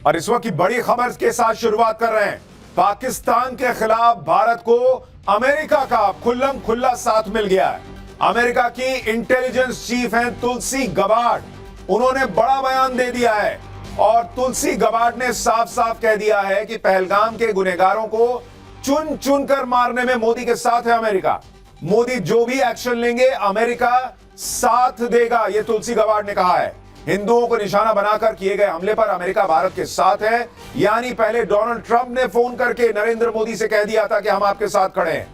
और इस वक्त की बड़ी खबर के साथ शुरुआत कर रहे हैं। पाकिस्तान के खिलाफ भारत को अमेरिका का खुल्लम खुल्ला साथ मिल गया है। अमेरिका की इंटेलिजेंस चीफ हैं तुलसी गबार्ड, उन्होंने बड़ा बयान दे दिया है और तुलसी गबार्ड ने साफ साफ कह दिया है कि पहलगाम के गुनहगारों को चुन चुन कर मारने में मोदी के साथ है अमेरिका। मोदी जो भी एक्शन लेंगे अमेरिका साथ देगा, यह तुलसी गबार्ड ने कहा है। हिंदुओं को निशाना बनाकर किए गए हमले पर अमेरिका भारत के साथ है। यानी पहले डोनाल्ड ट्रंप ने फोन करके नरेंद्र मोदी से कह दिया था कि हम आपके साथ खड़े हैं।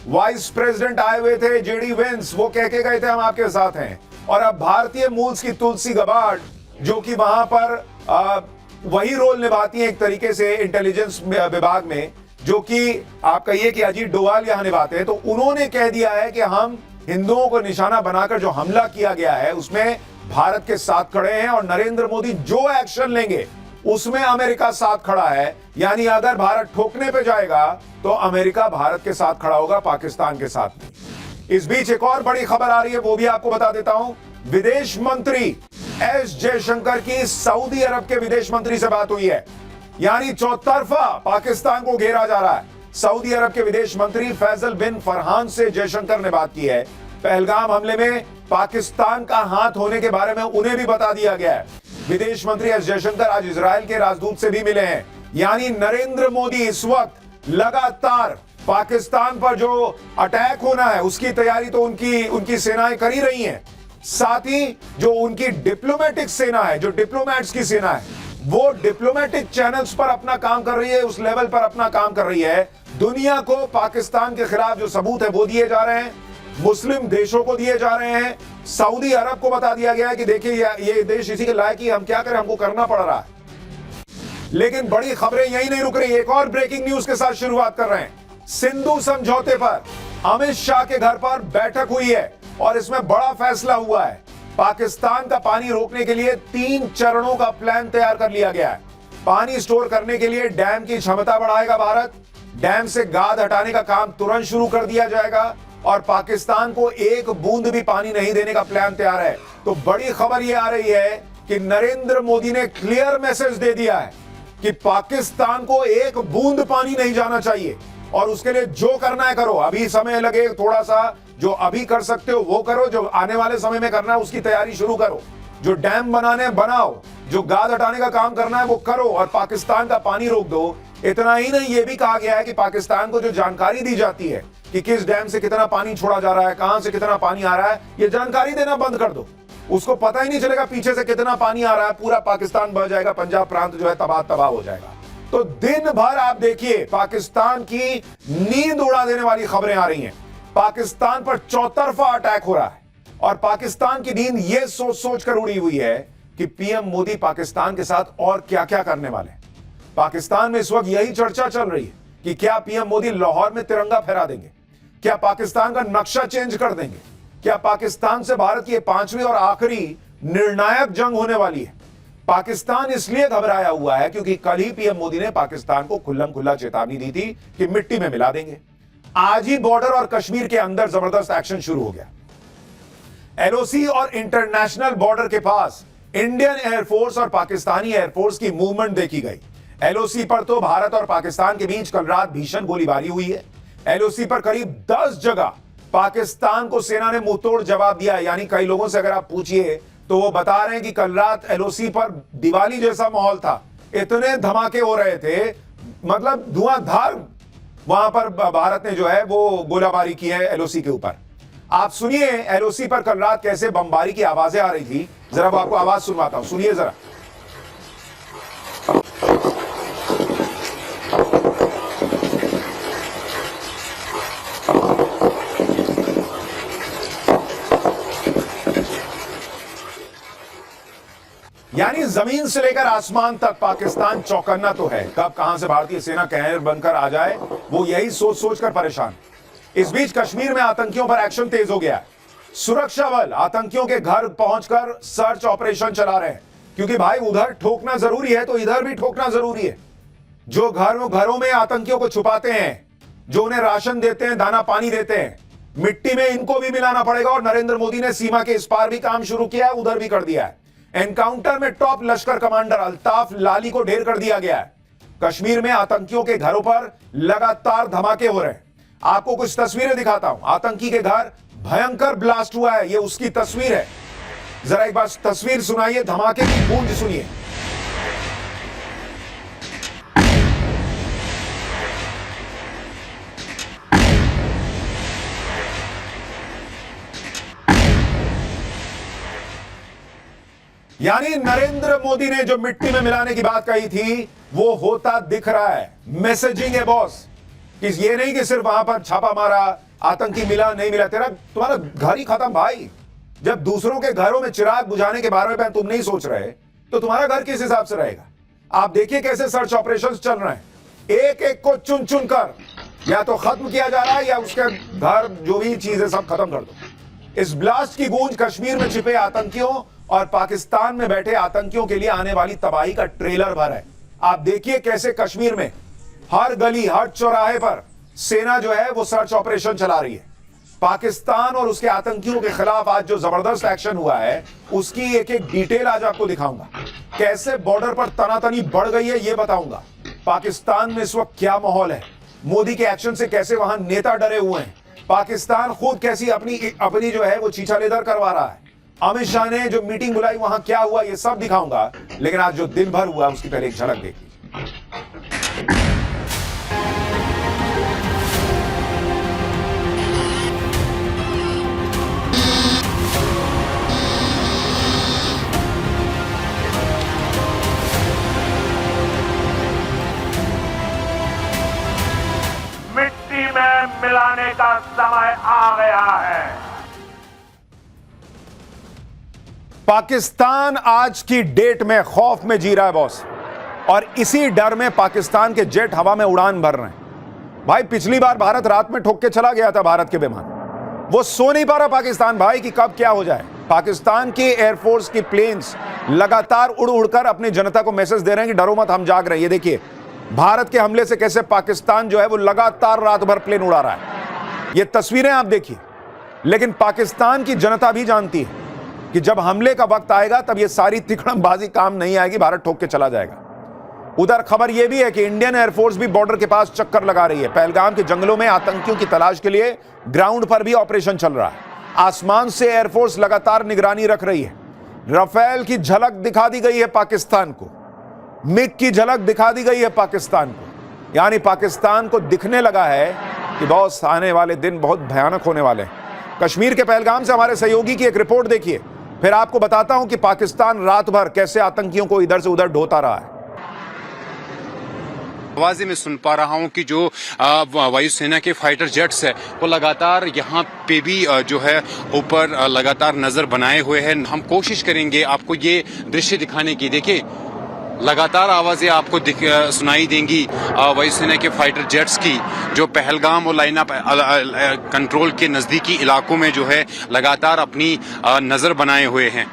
वाइस प्रेसिडेंट आए हुए थे जेडी वेंस, वो कह के गए थे हम आपके साथ हैं। और अब भारतीय मूल्स की तुलसी गबार्ड, जो कि वहां पर वही रोल निभाती है एक तरीके से इंटेलिजेंस विभाग में, जो कि आप कहिए कि अजीत डोवाल यहां निभाते हैं, तो उन्होंने कह दिया है कि हम हिंदुओं को निशाना बनाकर जो हमला किया गया है उसमें भारत के साथ खड़े हैं और नरेंद्र मोदी जो एक्शन लेंगे उसमें अमेरिका साथ खड़ा है। यानी अगर भारत ठोकने पे जाएगा तो अमेरिका भारत के साथ खड़ा होगा, पाकिस्तान के साथ नहीं। इस बीच एक और बड़ी खबर आ रही है, वो भी आपको बता देता हूं। विदेश मंत्री एस जयशंकर की सऊदी अरब के विदेश मंत्री से बात हुई है। यानी चौतरफा पाकिस्तान को घेरा जा रहा है। सऊदी अरब के विदेश मंत्री फैसल बिन फरहान से जयशंकर ने बात की है। पहलगाम हमले में पाकिस्तान का हाथ होने के बारे में उन्हें भी बता दिया गया है। विदेश मंत्री एस जयशंकर आज इजराइल के राजदूत से भी मिले हैं। यानी नरेंद्र मोदी इस वक्त लगातार पाकिस्तान पर जो अटैक होना है उसकी तैयारी तो उनकी सेनाएं कर ही रही हैं। साथ ही जो उनकी डिप्लोमेटिक सेना है, जो डिप्लोमैट्स की सेना है, वो डिप्लोमेटिक चैनल्स पर अपना काम कर रही है, उस लेवल पर अपना काम कर रही है। दुनिया को पाकिस्तान के खिलाफ जो सबूत है वो दिए जा रहे हैं, मुस्लिम देशों को दिए जा रहे हैं। सऊदी अरब को बता दिया गया है कि देखिए ये देश इसी के लायक ही, हम क्या करें, हमको करना पड़ रहा है। लेकिन बड़ी खबरें यही नहीं रुक रही। एक और ब्रेकिंग न्यूज के साथ शुरुआत कर रहे हैं। सिंधु समझौते पर अमित शाह के घर पर बैठक हुई है और इसमें बड़ा फैसला हुआ है। पाकिस्तान का पानी रोकने के लिए 3 चरणों का प्लान तैयार कर लिया गया है। पानी स्टोर करने के लिए डैम की क्षमता बढ़ाएगा भारत, डैम से गाद हटाने का काम तुरंत शुरू कर दिया जाएगा और पाकिस्तान को एक बूंद भी पानी नहीं देने का प्लान तैयार है। तो बड़ी खबर यह आ रही है कि नरेंद्र मोदी ने क्लियर मैसेज दे दिया है कि पाकिस्तान को एक बूंद पानी नहीं जाना चाहिए और उसके लिए जो करना है करो। अभी समय लगे थोड़ा सा, जो अभी कर सकते हो वो करो, जो आने वाले समय में करना है उसकी तैयारी शुरू करो। जो डैम बनाने बनाओ, जो गाद हटाने का काम करना है वो करो और पाकिस्तान का पानी रोक दो। इतना ही नहीं, ये भी कहा गया है कि पाकिस्तान को जो जानकारी दी जाती है कि किस डैम से कितना पानी छोड़ा जा रहा है, कहां से कितना पानी आ रहा है, ये जानकारी देना बंद कर दो। उसको पता ही नहीं चलेगा पीछे से कितना पानी आ रहा है, पूरा पाकिस्तान बह जाएगा, पंजाब प्रांत जो है तबाह हो जाएगा। तो दिन भर आप देखिए पाकिस्तान की नींद उड़ा देने वाली खबरें आ रही हैं। पाकिस्तान पर चौतरफा अटैक हो रहा है और पाकिस्तान की नींद यह सोच सोच कर उड़ी हुई है कि पीएम मोदी पाकिस्तान के साथ और क्या क्या करने वाले हैं। पाकिस्तान में इस वक्त यही चर्चा चल रही है कि क्या पीएम मोदी लाहौर में तिरंगा फहरा देंगे, क्या पाकिस्तान का नक्शा चेंज कर देंगे, क्या पाकिस्तान से भारत की 5वीं और आखिरी निर्णायक जंग होने वाली है। पाकिस्तान इसलिए घबराया हुआ है क्योंकि कल ही पीएम मोदी ने पाकिस्तान को खुल्लम खुल्ला चेतावनी दी थी कि मिट्टी में मिला देंगे। आज ही बॉर्डर और कश्मीर के अंदर जबरदस्त एक्शन शुरू हो गया। एलओसी और इंटरनेशनल बॉर्डर के पास इंडियन एयरफोर्स और पाकिस्तानी एयरफोर्स की मूवमेंट देखी गई। एलओसी पर तो भारत और पाकिस्तान के बीच कल रात भीषण गोलीबारी हुई है। एलओसी पर करीब 10 जगह पाकिस्तान को सेना ने मुंहतोड़ जवाब दिया। यानी कई लोगों से अगर आप पूछिए तो वो बता रहे हैं कि कल रात एलओसी पर दिवाली जैसा माहौल था, इतने धमाके हो रहे थे, मतलब धुआंधार वहां पर भारत ने जो है वो गोलाबारी की है एलओसी के ऊपर। आप सुनिए एलओसी पर कल रात कैसे बमबारी की आवाजें आ रही थी, जरा वो आपको आवाज सुनवाता हूं, सुनिए जरा। यानी जमीन से लेकर आसमान तक पाकिस्तान चौकन्ना तो है, कब कहां से भारतीय सेना कहर बनकर आ जाए वो यही सोच सोच कर परेशान। इस बीच कश्मीर में आतंकियों पर एक्शन तेज हो गया है। सुरक्षा बल आतंकियों के घर पहुंचकर सर्च ऑपरेशन चला रहे हैं क्योंकि भाई उधर ठोकना जरूरी है तो इधर भी ठोकना जरूरी है। जो घरों में आतंकियों को छुपाते हैं, जो उन्हें राशन देते हैं, दाना पानी देते हैं, मिट्टी में इनको भी मिलाना पड़ेगा और नरेंद्र मोदी ने सीमा के इस पार भी काम शुरू किया है, उधर भी कर दिया है। एनकाउंटर में टॉप लश्कर कमांडर अल्ताफ लाली को ढेर कर दिया गया है। कश्मीर में आतंकियों के घरों पर लगातार धमाके हो रहे हैं। आपको कुछ तस्वीरें दिखाता हूं। आतंकी के घर भयंकर ब्लास्ट हुआ है, यह उसकी तस्वीर है। जरा एक बार तस्वीर सुनाइए, धमाके की गूंज सुनिए। यानी नरेंद्र मोदी ने जो मिट्टी में मिलाने की बात कही थी वो होता दिख रहा है। मैसेजिंग है बॉस, कि ये नहीं कि सिर्फ वहां पर छापा मारा, आतंकी मिला नहीं मिला, तुम्हारा घर ही खत्म भाई। जब दूसरों के घरों में चिराग बुझाने के बारे में तुम नहीं सोच रहे तो तुम्हारा घर किस हिसाब से रहेगा। आप देखिए कैसे सर्च ऑपरेशंस चल रहे हैं, एक एक को चुन चुन कर या तो खत्म किया जा रहा है या उसके घर जो भी चीजें सब खत्म कर दो। इस ब्लास्ट की गूंज कश्मीर में छिपे आतंकियों और पाकिस्तान में बैठे आतंकियों के लिए आने वाली तबाही का ट्रेलर भर है। आप देखिए कैसे कश्मीर में हर गली हर चौराहे पर सेना जो है वो सर्च ऑपरेशन चला रही है। पाकिस्तान और उसके आतंकियों के खिलाफ आज जो जबरदस्त एक्शन हुआ है उसकी एक एक डिटेल आज आपको दिखाऊंगा। कैसे बॉर्डर पर तनातनी बढ़ गई है ये बताऊंगा। पाकिस्तान में इस वक्त क्या माहौल है, मोदी के एक्शन से कैसे वहां नेता डरे हुए हैं, पाकिस्तान खुद कैसी अपनी जो है वो चीछा लेदर करवा रहा है, अमित शाह ने जो मीटिंग बुलाई वहां क्या हुआ, ये सब दिखाऊंगा। लेकिन आज जो दिन भर हुआ उसकी पहले एक झलक देखिए। मिट्टी में मिलाने का समय आ गया है। पाकिस्तान आज की डेट में खौफ में जी रहा है बॉस, और इसी डर में पाकिस्तान के जेट हवा में उड़ान भर रहे हैं। भाई पिछली बार भारत रात में ठोक के चला गया था भारत के विमान, वो सो नहीं पा रहा पाकिस्तान भाई कि कब क्या हो जाए। पाकिस्तान की एयरफोर्स की प्लेन्स लगातार उड़ उड़कर अपनी जनता को मैसेज दे रहे हैं कि डरो मत, हम जाग रहे हैं। ये देखिए भारत के हमले से कैसे पाकिस्तान जो है वो लगातार रात भर प्लेन उड़ा रहा है। ये तस्वीरें आप देखिए। लेकिन पाकिस्तान की जनता भी जानती है कि जब हमले का वक्त आएगा तब ये सारी तिकड़मबाजी काम नहीं आएगी, भारत ठोक के चला जाएगा। उधर खबर यह भी है कि इंडियन एयरफोर्स भी बॉर्डर के पास चक्कर लगा रही है। पहलगाम के जंगलों में आतंकियों की तलाश के लिए ग्राउंड पर भी ऑपरेशन चल रहा है। आसमान से एयरफोर्स लगातार निगरानी रख रही है। राफेल की झलक दिखा दी गई है पाकिस्तान को, मिग की झलक दिखा दी गई है पाकिस्तान को। यानी पाकिस्तान को दिखने लगा है कि बॉस आने वाले दिन बहुत भयानक होने वाले हैं। कश्मीर के पहलगाम से हमारे सहयोगी की एक रिपोर्ट देखिए, फिर आपको बताता हूं कि पाकिस्तान रात भर कैसे आतंकियों को इधर से उधर ढोता रहा है। आवाज़ें मैं सुन पा रहा हूं कि जो वायुसेना के फाइटर जेट्स है वो लगातार यहाँ पे भी जो है ऊपर लगातार नजर बनाए हुए हैं। हम कोशिश करेंगे आपको ये दृश्य दिखाने की। देखिए लगातार आवाज़ें आपको सुनाई देंगी वायुसेना के फाइटर जेट्स की, जो पहलगाम और लाइन ऑफ कंट्रोल के नज़दीकी इलाकों में जो है लगातार अपनी नज़र बनाए हुए हैं।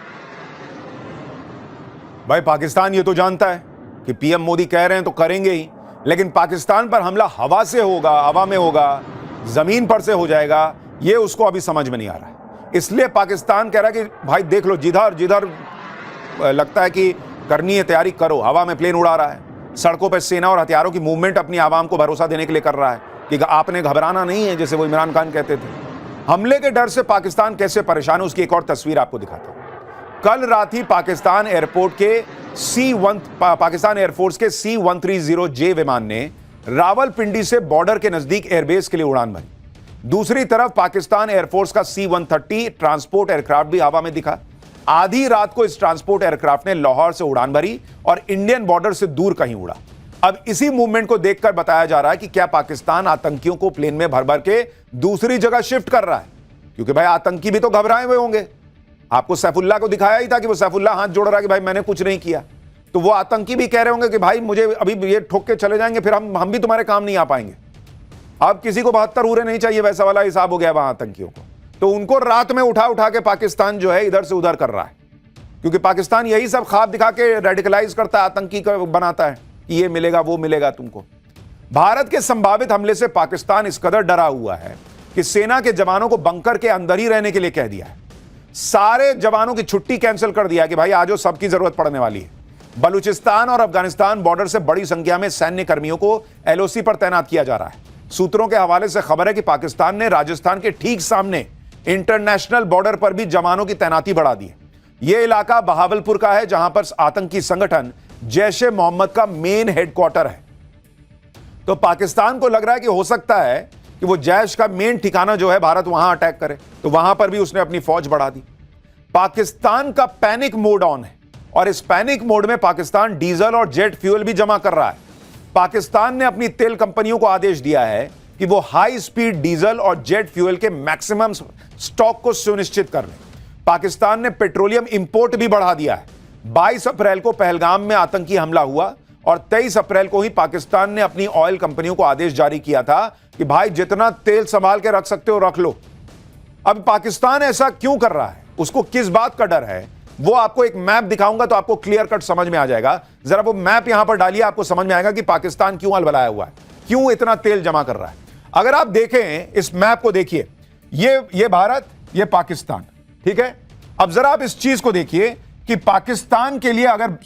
भाई पाकिस्तान ये तो जानता है कि पीएम मोदी कह रहे हैं तो करेंगे ही, लेकिन पाकिस्तान पर हमला हवा से होगा, हवा में होगा, जमीन पर से हो जाएगा, ये उसको अभी समझ में नहीं आ रहा है। इसलिए पाकिस्तान कह रहा है कि भाई देख लो, जिधर जिधर लगता है कि करनी है तैयारी करो। हवा में प्लेन उड़ा रहा है, सड़कों पर सेना और हथियारों की मूवमेंट अपनी आवाम को भरोसा देने के लिए कर रहा है कि आपने घबराना नहीं है, जैसे वो इमरान खान कहते थे। हमले के डर से पाकिस्तान कैसे परेशान है उसकी एक और तस्वीर आपको दिखाता हूं। कल रात ही पाकिस्तान एयरपोर्ट के पाकिस्तान एयरफोर्स के C-130J विमान ने रावलपिंडी से बॉर्डर के नजदीक एयरबेस के लिए उड़ान भरी। दूसरी तरफ पाकिस्तान एयरफोर्स का C-130 ट्रांसपोर्ट एयरक्राफ्ट भी हवा में दिखा। आधी रात को इस ट्रांसपोर्ट एयरक्राफ्ट ने लाहौर से उड़ान भरी और इंडियन बॉर्डर से दूर कहीं उड़ा। अब इसी मूवमेंट को देखकर बताया जा रहा है कि क्या पाकिस्तान आतंकियों को प्लेन में भर भर के दूसरी जगह शिफ्ट कर रहा है, क्योंकि भाई आतंकी भी तो घबराए हुए होंगे। आपको सैफुल्लाह को दिखाया ही था कि वो सैफुल्लाह हाथ जोड़ रहा है कि भाई मैंने कुछ नहीं किया, तो वो आतंकी भी कह रहे होंगे कि भाई मुझे अभी ये ठोक के चले जाएंगे, फिर हम भी तुम्हारे काम नहीं आ पाएंगे। अब किसी को 72 उरे नहीं चाहिए, वैसा वाला हिसाब हो गया वहां आतंकियों को। तो उनको रात में उठा उठा के पाकिस्तान जो है इधर से उधर कर रहा है, क्योंकि पाकिस्तान यही सब ख्वाब दिखा के रेडिकलाइज करता है, आतंकी को बनाता है कि ये मिलेगा वो मिलेगा तुमको। भारत के संभावित हमले से पाकिस्तान इस कदर डरा हुआ है कि सेना के जवानों को बंकर के अंदर ही रहने के लिए कह दिया है। सारे जवानों की छुट्टी कैंसिल कर दिया कि भाई आज सबकी जरूरत पड़ने वाली है। बलूचिस्तान और अफगानिस्तान बॉर्डर से बड़ी संख्या में सैन्य कर्मियों को एलओसी पर तैनात किया जा रहा है। सूत्रों के हवाले से खबर है कि पाकिस्तान ने राजस्थान के ठीक सामने इंटरनेशनल बॉर्डर पर भी जवानों की तैनाती बढ़ा दी है। यह इलाका बहावलपुर का है, जहां पर आतंकी संगठन जैश ए मोहम्मद का मेन हेडक्वार्टर है। तो पाकिस्तान को लग रहा है कि हो सकता है कि वो जैश का मेन ठिकाना जो है भारत वहां अटैक करे, तो वहां पर भी उसने अपनी फौज बढ़ा दी। पाकिस्तान का पैनिक मोड ऑन है और इस पैनिक मोड में पाकिस्तान डीजल और जेट फ्यूल भी जमा कर रहा है। पाकिस्तान ने अपनी तेल कंपनियों को आदेश दिया है कि वो हाई स्पीड डीजल और जेट फ्यूल के मैक्सिमम स्टॉक को सुनिश्चित कर लें। पाकिस्तान ने पेट्रोलियम इंपोर्ट भी बढ़ा दिया है। 22 अप्रैल को पहलगाम में आतंकी हमला हुआ और 23 अप्रैल को ही पाकिस्तान ने अपनी ऑयल कंपनियों को आदेश जारी किया था कि भाई जितना तेल संभाल के रख सकते हो रख लो। अब पाकिस्तान ऐसा क्यों कर रहा है, उसको किस बात का डर है, वो आपको एक मैप दिखाऊंगा तो आपको क्लियर कट समझ में आ जाएगा। जरा वो मैप यहां पर डालिए, आपको समझ में आएगा कि पाकिस्तान क्यों अलबलाया हुआ है, क्यों इतना तेल जमा कर रहा है। अगर आप देखें इस मैप को, देखिए ये भारत, ये पाकिस्तान, ठीक है। अब जरा आप इस चीज को देखिए कि पाकिस्तान के लिए अगर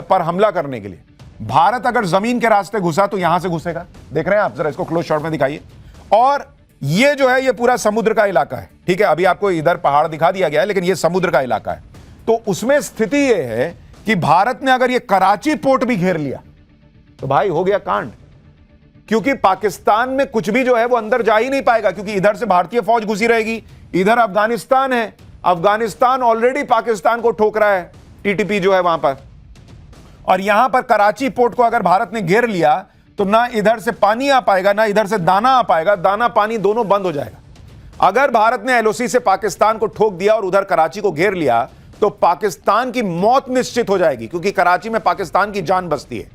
पर हमला करने के लिए भारत अगर जमीन के रास्ते घुसा तो यहां से घुसेगा। देख रहे हैं आप, जरा इसको क्लोज शॉट में दिखाइए। और ये जो है ये पूरा समुद्र का इलाका है, ठीक है। अभी आपको इधर पहाड़ दिखा दिया गया है, लेकिन ये समुद्र का इलाका है। तो उसमें स्थिति ये है कि भारत ने अगर ये कराची पोर्ट भी घेर लिया तो भाई हो गया कांड, क्योंकि पाकिस्तान में कुछ भी जो है वो अंदर जा ही नहीं पाएगा, क्योंकि इधर से भारतीय फौज घुसी रहेगी, इधर अफगानिस्तान है, अफगानिस्तान ऑलरेडी पाकिस्तान को ठोक रहा है, टीटीपी जो है वहां पर। और यहां पर कराची पोर्ट को अगर भारत ने घेर लिया तो ना इधर से पानी आ पाएगा ना इधर से दाना आ पाएगा, दाना पानी दोनों बंद हो जाएगा। अगर भारत ने एलओसी से पाकिस्तान को ठोक दिया और उधर कराची को घेर लिया तो पाकिस्तान की मौत निश्चित हो जाएगी, क्योंकि कराची में पाकिस्तान की जान बसती है।